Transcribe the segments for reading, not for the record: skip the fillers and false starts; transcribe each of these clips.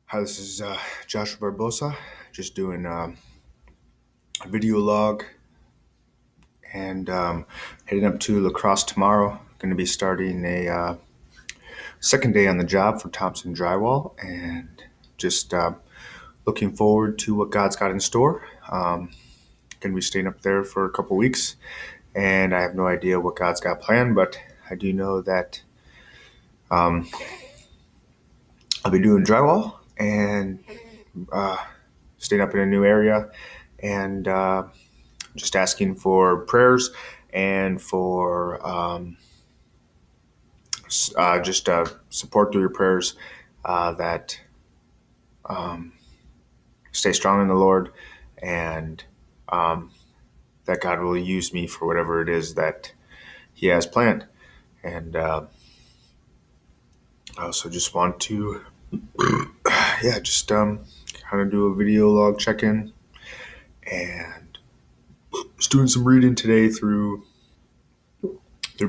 Hi, this is Joshua Barbosa, just doing a video log and heading up to La Crosse tomorrow. Going to be starting a second day on the job for Thompson Drywall and just looking forward to what God's got in store. Going to be staying up there for a couple weeks and I have no idea what God's got planned, but I do know that I'll be doing drywall and staying up in a new area and just asking for prayers and for just support through your prayers that stay strong in the Lord and that God will use me for whatever it is that He has planned. And I also just want to, just kind of do a video log check-in and just doing some reading today through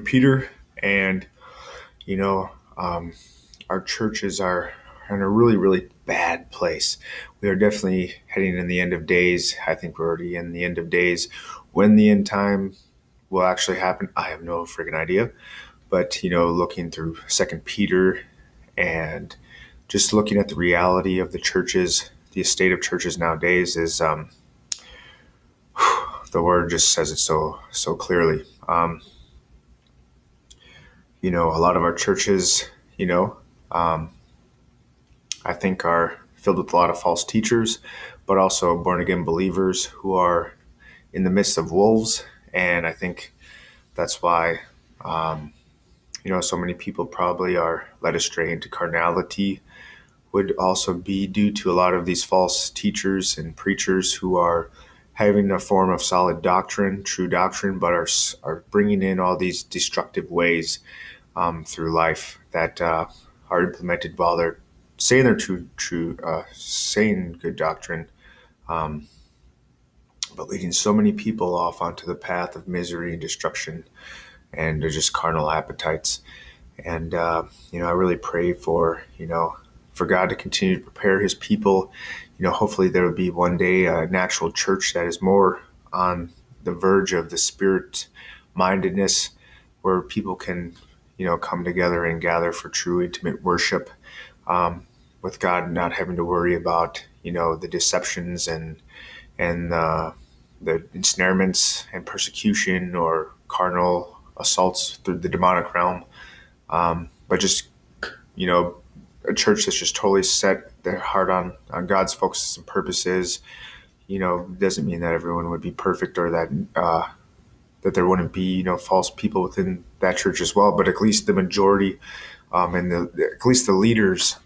Peter. And our churches are in a really, really bad place. We are definitely heading in the end of days. I think we're already in the end of days. When the end time will actually happen, I have no friggin' idea. But, looking through Second Peter and just looking at the reality of the churches, the state of churches nowadays is the word just says it so clearly. A lot of our churches, I think are filled with a lot of false teachers, but also born again believers who are in the midst of wolves. And I think that's why, so many people probably are led astray into carnality. Would also be due to a lot of these false teachers and preachers who are having a form of solid doctrine, true doctrine, but are bringing in all these destructive ways through life that are implemented while they're saying they're saying good doctrine, but leading so many people off onto the path of misery and destruction and just carnal appetites. And I really pray for God to continue to prepare His people. Hopefully there will be one day an actual church that is more on the verge of the spirit mindedness, where people can come together and gather for true intimate worship with God, not having to worry about the deceptions and the ensnarements and persecution or carnal assaults through the demonic realm, but just a church that's just totally set their heart on God's focuses and purposes. Doesn't mean that everyone would be perfect or that that there wouldn't be false people within that church as well, but at least the majority and at least the leaders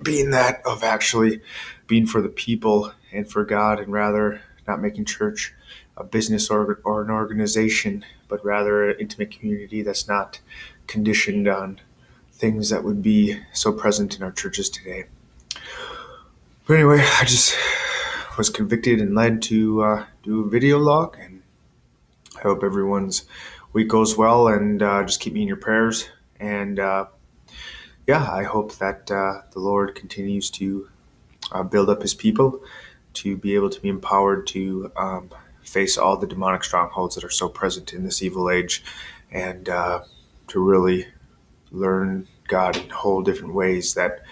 being that of actually being for the people and for God, and rather not making church a business or an organization, but rather an intimate community that's not conditioned on things that would be so present in our churches today. But anyway, I just was convicted and led to do a video log, and I hope everyone's week goes well, and just keep me in your prayers. And I hope that the Lord continues to build up His people to be able to be empowered to face all the demonic strongholds that are so present in this evil age, and to really learn God in whole different ways that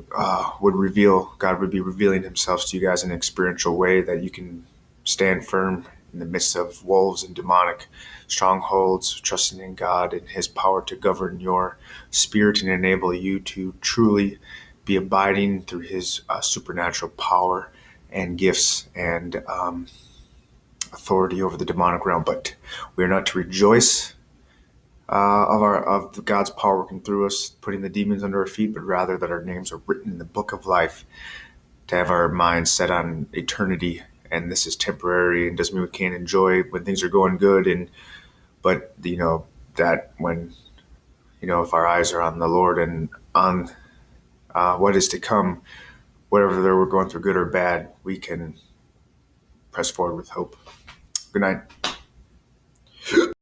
God would be revealing Himself to you guys in an experiential way, that you can stand firm in the midst of wolves and demonic strongholds, trusting in God and His power to govern your spirit and enable you to truly be abiding through His supernatural power and gifts and authority over the demonic realm. But we are not to rejoice of God's power working through us, putting the demons under our feet, but rather that our names are written in the book of life, to have our minds set on eternity. And this is temporary, and doesn't mean we can't enjoy when things are going good. But that when if our eyes are on the Lord and on what is to come, whatever we're going through, good or bad, we can press forward with hope. Good night.